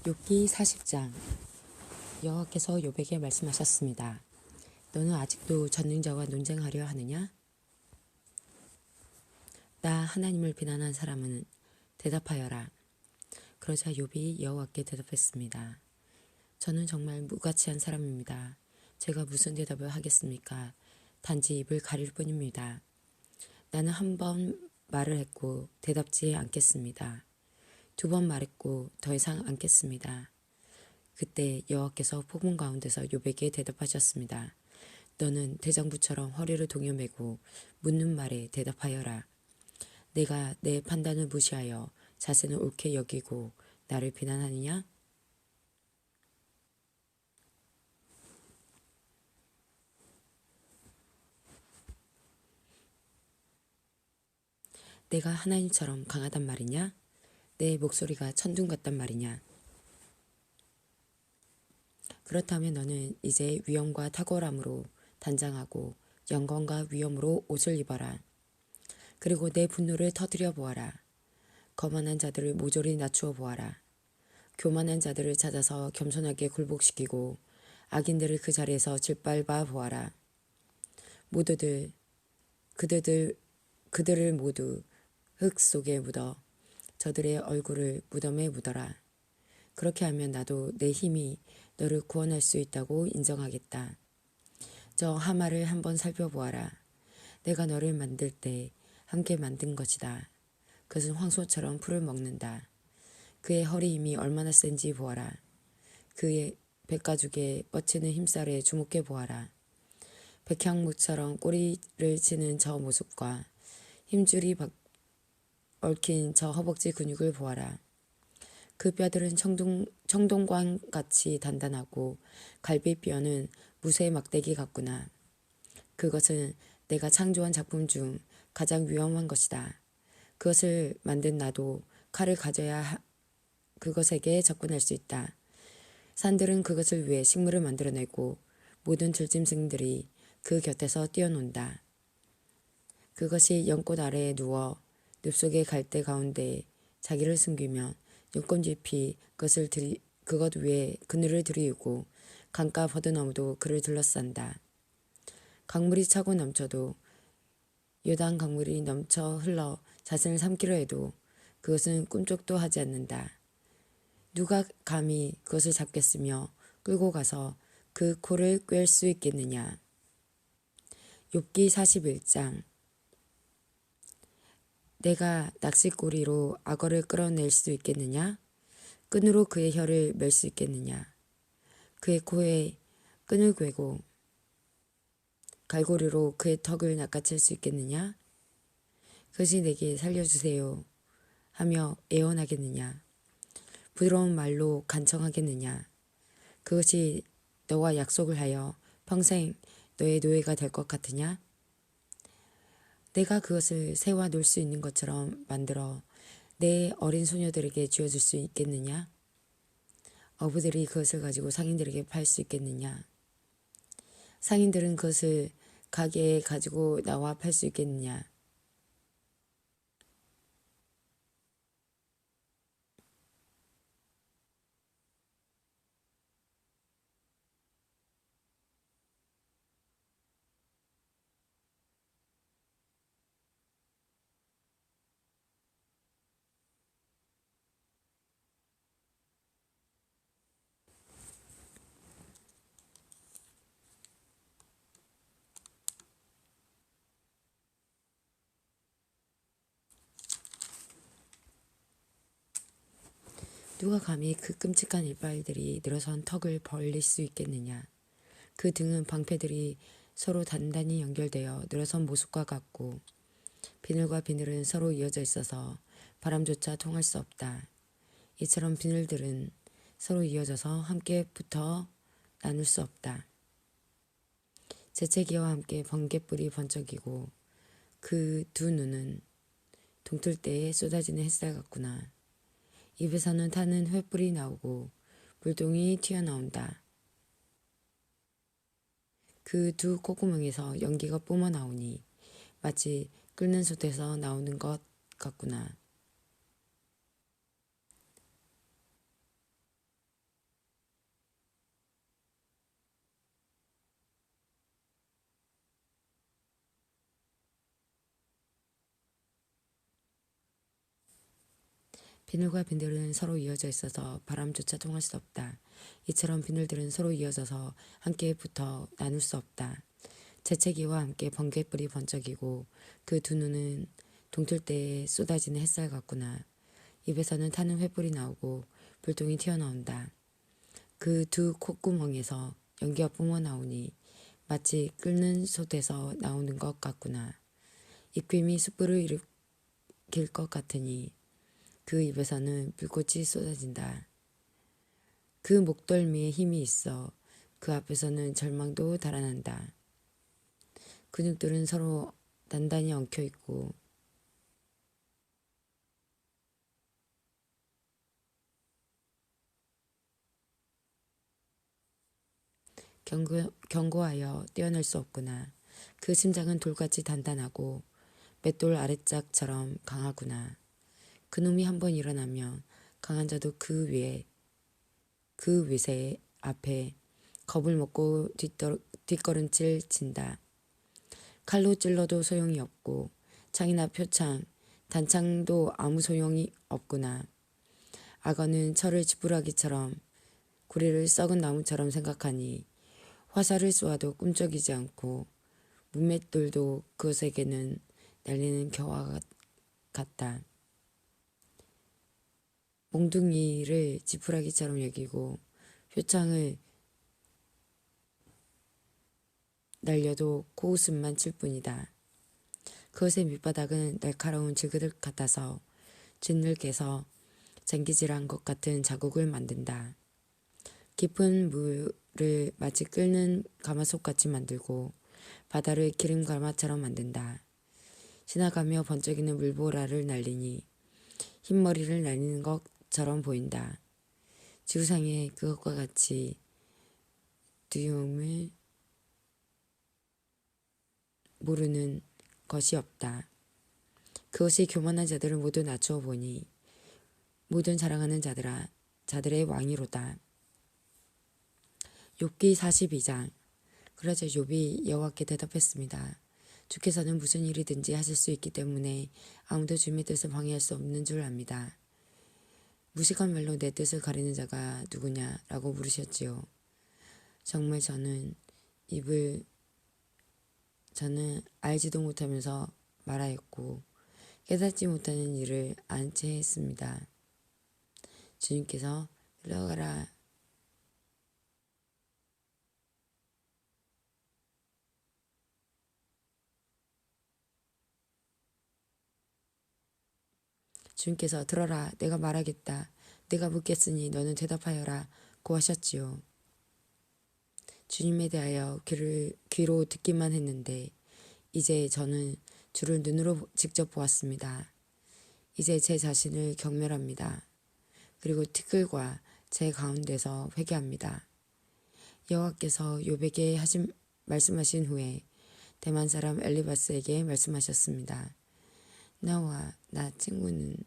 욥기 40장. 여호와께서 욥에게 말씀하셨습니다. 너는 아직도 전능자와 논쟁하려 하느냐? 나 하나님을 비난한 사람은 대답하여라. 그러자 욥이 여호와께 대답했습니다. 저는 정말 무가치한 사람입니다. 제가 무슨 대답을 하겠습니까? 단지 입을 가릴 뿐입니다. 나는 한 번 말을 했고 대답지 않겠습니다. 2번 말했고 더 이상 않겠습니다. 그때 여호와께서 폭풍 가운데서 욥에게 대답하셨습니다. 너는 대장부처럼 허리를 동여매고 묻는 말에 대답하여라. 내가 내 판단을 무시하여 자신을 옳게 여기고 나를 비난하느냐? 내가 하나님처럼 강하단 말이냐? 내 목소리가 천둥 같단 말이냐? 그렇다면 너는 이제 위엄과 탁월함으로 단장하고 영광과 위엄으로 옷을 입어라. 그리고 내 분노를 터뜨려 보아라. 거만한 자들을 모조리 낮추어 보아라. 교만한 자들을 찾아서 겸손하게 굴복시키고 악인들을 그 자리에서 짓밟아 보아라. 모두들 그들을 모두 흙 속에 묻어 저들의 얼굴을 무덤에 묻어라. 그렇게 하면 나도 내 힘이 너를 구원할 수 있다고 인정하겠다. 저 하마를 한번 살펴보아라. 내가 너를 만들 때 함께 만든 것이다. 그것은 황소처럼 풀을 먹는다. 그의 허리 힘이 얼마나 센지 보아라. 그의 백가죽에 뻗치는 힘살에 주목해 보아라. 백향목처럼 꼬리를 치는 저 모습과 힘줄이 얽힌 저 허벅지 근육을 보아라. 그 뼈들은 청동광같이 단단하고 갈비뼈는 무쇠 막대기 같구나. 그것은 내가 창조한 작품 중 가장 위험한 것이다. 그것을 만든 나도 칼을 가져야 그것에게 접근할 수 있다. 산들은 그것을 위해 식물을 만들어내고 모든 들짐승들이 그 곁에서 뛰어논다. 그것이 연꽃 아래에 누워 늪속의 갈대 가운데 자기를 숨기며 연꽃잎이 그것 위에 그늘을 들이우고 강가 버드나무도 그를 둘러싼다. 강물이 차고 넘쳐도 요단 강물이 넘쳐 흘러 자신을 삼키려 해도 그것은 꿈쩍도 하지 않는다. 누가 감히 그것을 잡겠으며 끌고 가서 그 코를 꿰을 수 있겠느냐. 욥기 41장. 내가 낚싯꼬리로 악어를 끌어낼 수 있겠느냐? 끈으로 그의 혀를 맬 수 있겠느냐? 그의 코에 끈을 꿰고 갈고리로 그의 턱을 낚아챌 수 있겠느냐? 그것이 내게 살려주세요 하며 애원하겠느냐? 부드러운 말로 간청하겠느냐? 그것이 너와 약속을 하여 평생 너의 노예가 될 것 같으냐? 내가 그것을 새와 놀 수 있는 것처럼 만들어 내 어린 소녀들에게 쥐어줄 수 있겠느냐? 어부들이 그것을 가지고 상인들에게 팔 수 있겠느냐? 상인들은 그것을 가게에 가지고 나와 팔 수 있겠느냐? 누가 감히 그 끔찍한 이빨들이 늘어선 턱을 벌릴 수 있겠느냐? 그 등은 방패들이 서로 단단히 연결되어 늘어선 모습과 같고 비늘과 비늘은 서로 이어져 있어서 바람조차 통할 수 없다. 이처럼 비늘들은 서로 이어져서 함께 붙어 나눌 수 없다. 재채기와 함께 번갯불이 번쩍이고 그 두 눈은 동틀 때에 쏟아지는 햇살 같구나. 입에서는 타는 횃불이 나오고 물동이 튀어나온다. 그 두 콧구멍에서 연기가 뿜어나오니 마치 끓는 솥에서 나오는 것 같구나. 비늘과 비늘은 서로 이어져 있어서 바람조차 통할 수 없다. 이처럼 비늘들은 서로 이어져서 함께 붙어 나눌 수 없다. 재채기와 함께 번개불이 번쩍이고 그 두 눈은 동틀 때에 쏟아지는 햇살 같구나. 입에서는 타는 횃불이 나오고 불똥이 튀어나온다. 그 두 콧구멍에서 연기가 뿜어나오니 마치 끓는 솥에서 나오는 것 같구나. 입김이 숯불을 일으킬 것 같으니 그 입에서는 불꽃이 쏟아진다. 그 목덜미에 힘이 있어 그 앞에서는 절망도 달아난다. 근육들은 서로 단단히 엉켜 있고 견고하여 떼어낼 수 없구나. 그 심장은 돌같이 단단하고 맷돌 아래짝처럼 강하구나. 그놈이 한번 일어나면 강한 자도 그 위세 앞에 겁을 먹고 뒷걸음질 친다. 칼로 찔러도 소용이 없고 창이나 표창, 단창도 아무 소용이 없구나. 악어는 철을 지푸라기처럼 구리를 썩은 나무처럼 생각하니 화살을 쏘아도 꿈쩍이지 않고 문맷돌도 그것에게는 날리는 겨와 같다. 몽둥이를 지푸라기처럼 여기고 표창을 날려도 코웃음만 칠 뿐이다. 그것의 밑바닥은 날카로운 질그릇 같아서 짓눌게서 쟁기질한 것 같은 자국을 만든다. 깊은 물을 마치 끓는 가마솥같이 만들고 바다를 기름 가마처럼 만든다. 지나가며 번쩍이는 물보라를 날리니 흰머리를 날리는 것처럼 보인다. 지구상에 그것과 같이 두려움을 모르는 것이 없다. 그것이 교만한 자들을 모두 낮추어 보니 모든 자랑하는 자들의 왕이로다. 욥기 42장. 그러자 욥이 여호와께 대답했습니다. 주께서는 무슨 일이든지 하실 수 있기 때문에 아무도 주님의 뜻을 방해할 수 없는 줄 압니다. 무식한 말로 내 뜻을 가리는 자가 누구냐라고 물으셨지요. 정말 저는 알지도 못하면서 말하였고 깨닫지 못하는 일을 안 채 했습니다. 주님께서 들어가라. 주님께서 들어라. 내가 말하겠다. 내가 묻겠으니 너는 대답하여라. 고 하셨지요. 주님에 대하여 귀로 듣기만 했는데 이제 저는 주를 눈으로 직접 보았습니다. 이제 제 자신을 경멸합니다. 그리고 티끌과 제 가운데서 회개합니다. 여호와께서 욥에게 말씀하신 후에 대만 사람 엘리바스에게 말씀하셨습니다. 나와 나 친구는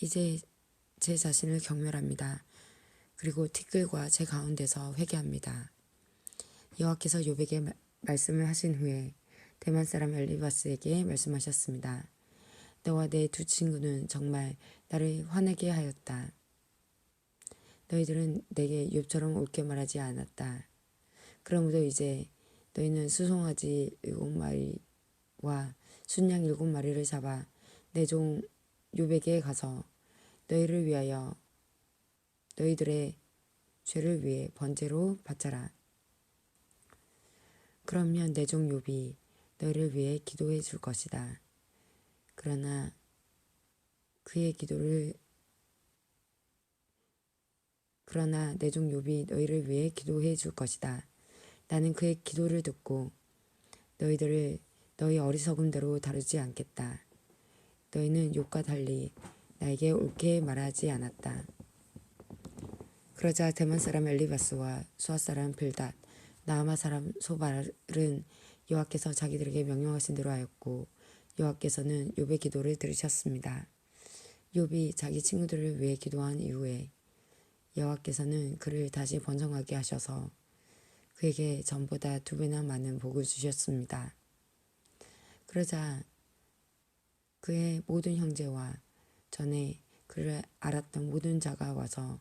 이제 제 자신을 경멸합니다. 그리고 티끌과 제 가운데서 회개합니다. 여호와께서 욥에게 말씀을 하신 후에 대만 사람 엘리바스에게 말씀하셨습니다. 너와 내 두 친구는 정말 나를 화내게 하였다. 너희들은 내게 욥처럼 옳게 말하지 않았다. 그러므로 이제 너희는 수송아지 7마리와 순양 7마리를 잡아 내 종 욥에게 가서 너희들의 죄를 위해 번제로 바쳐라. 그러면 내 종 욥이 너희를 위해 기도해 줄 것이다. 그러나 내 종 욥이 너희를 위해 기도해 줄 것이다. 나는 그의 기도를 듣고 너희들을 너희 어리석음대로 다루지 않겠다. 너희는 욥과 달리 나에게 옳게 말하지 않았다. 그러자 대만 사람 엘리바스와 수아 사람 빌닷, 나아마 사람 소발은 여호와께서 자기들에게 명령하신 대로 하였고 여호와께서는 욥의 기도를 들으셨습니다. 욥이 자기 친구들을 위해 기도한 이후에 여호와께서는 그를 다시 번성하게 하셔서 그에게 전보다 2배나 많은 복을 주셨습니다. 그러자 그의 모든 형제와 전에 그를 알았던 모든 자가 와서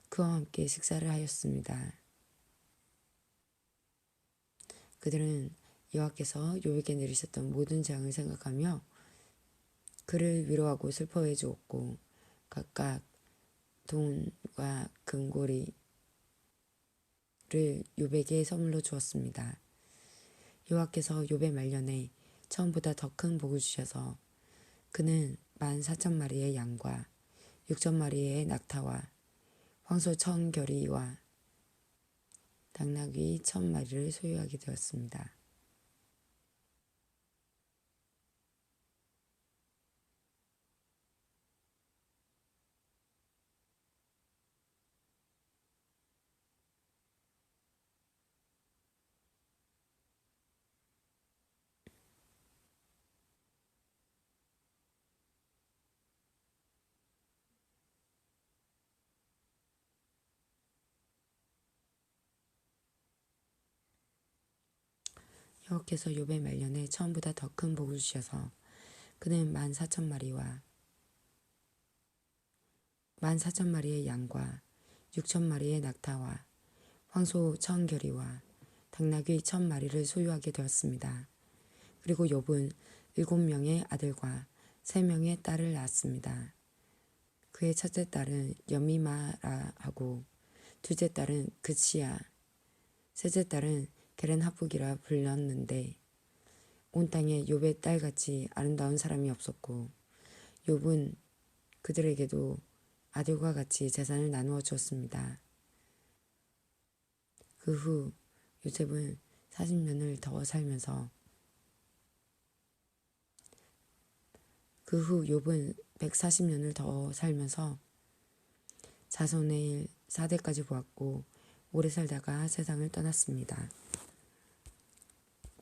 그와 함께 식사를 하였습니다. 그들은 여호와께서 욥에게 내리셨던 모든 재앙을 생각하며 그를 위로하고 슬퍼해 주었고 각각 돈과 금고리를 욥에게 선물로 주었습니다. 여호와께서 욥의 말년에 처음보다 더 큰 복을 주셔서 그는 14,000마리의 양과 6,000마리의 낙타와 황소 1,000겨리와 당나귀 1,000마리를 소유하게 되었습니다. 여호와께서 욥의 말년에 처음보다 더 큰 복을 주셔서 그는 14,000마리와 14,000마리의 양과 6,000마리의 낙타와 황소 1,000겨리와 당나귀 1,000마리를 소유하게 되었습니다. 그리고 욥은 7명의 아들과 3명의 딸을 낳았습니다. 그의 첫째 딸은 여미마라 하고 둘째 딸은 그시야, 셋째 딸은 게렌하북이라 불렸는데 온 땅에 욥의 딸같이 아름다운 사람이 없었고 욥은 그들에게도 아들과 같이 재산을 나누어 주었습니다. 그 후 요셉은 40년을 더 살면서 그 후 욥은 140년을 더 살면서 자손의 4대까지 보았고 오래 살다가 세상을 떠났습니다.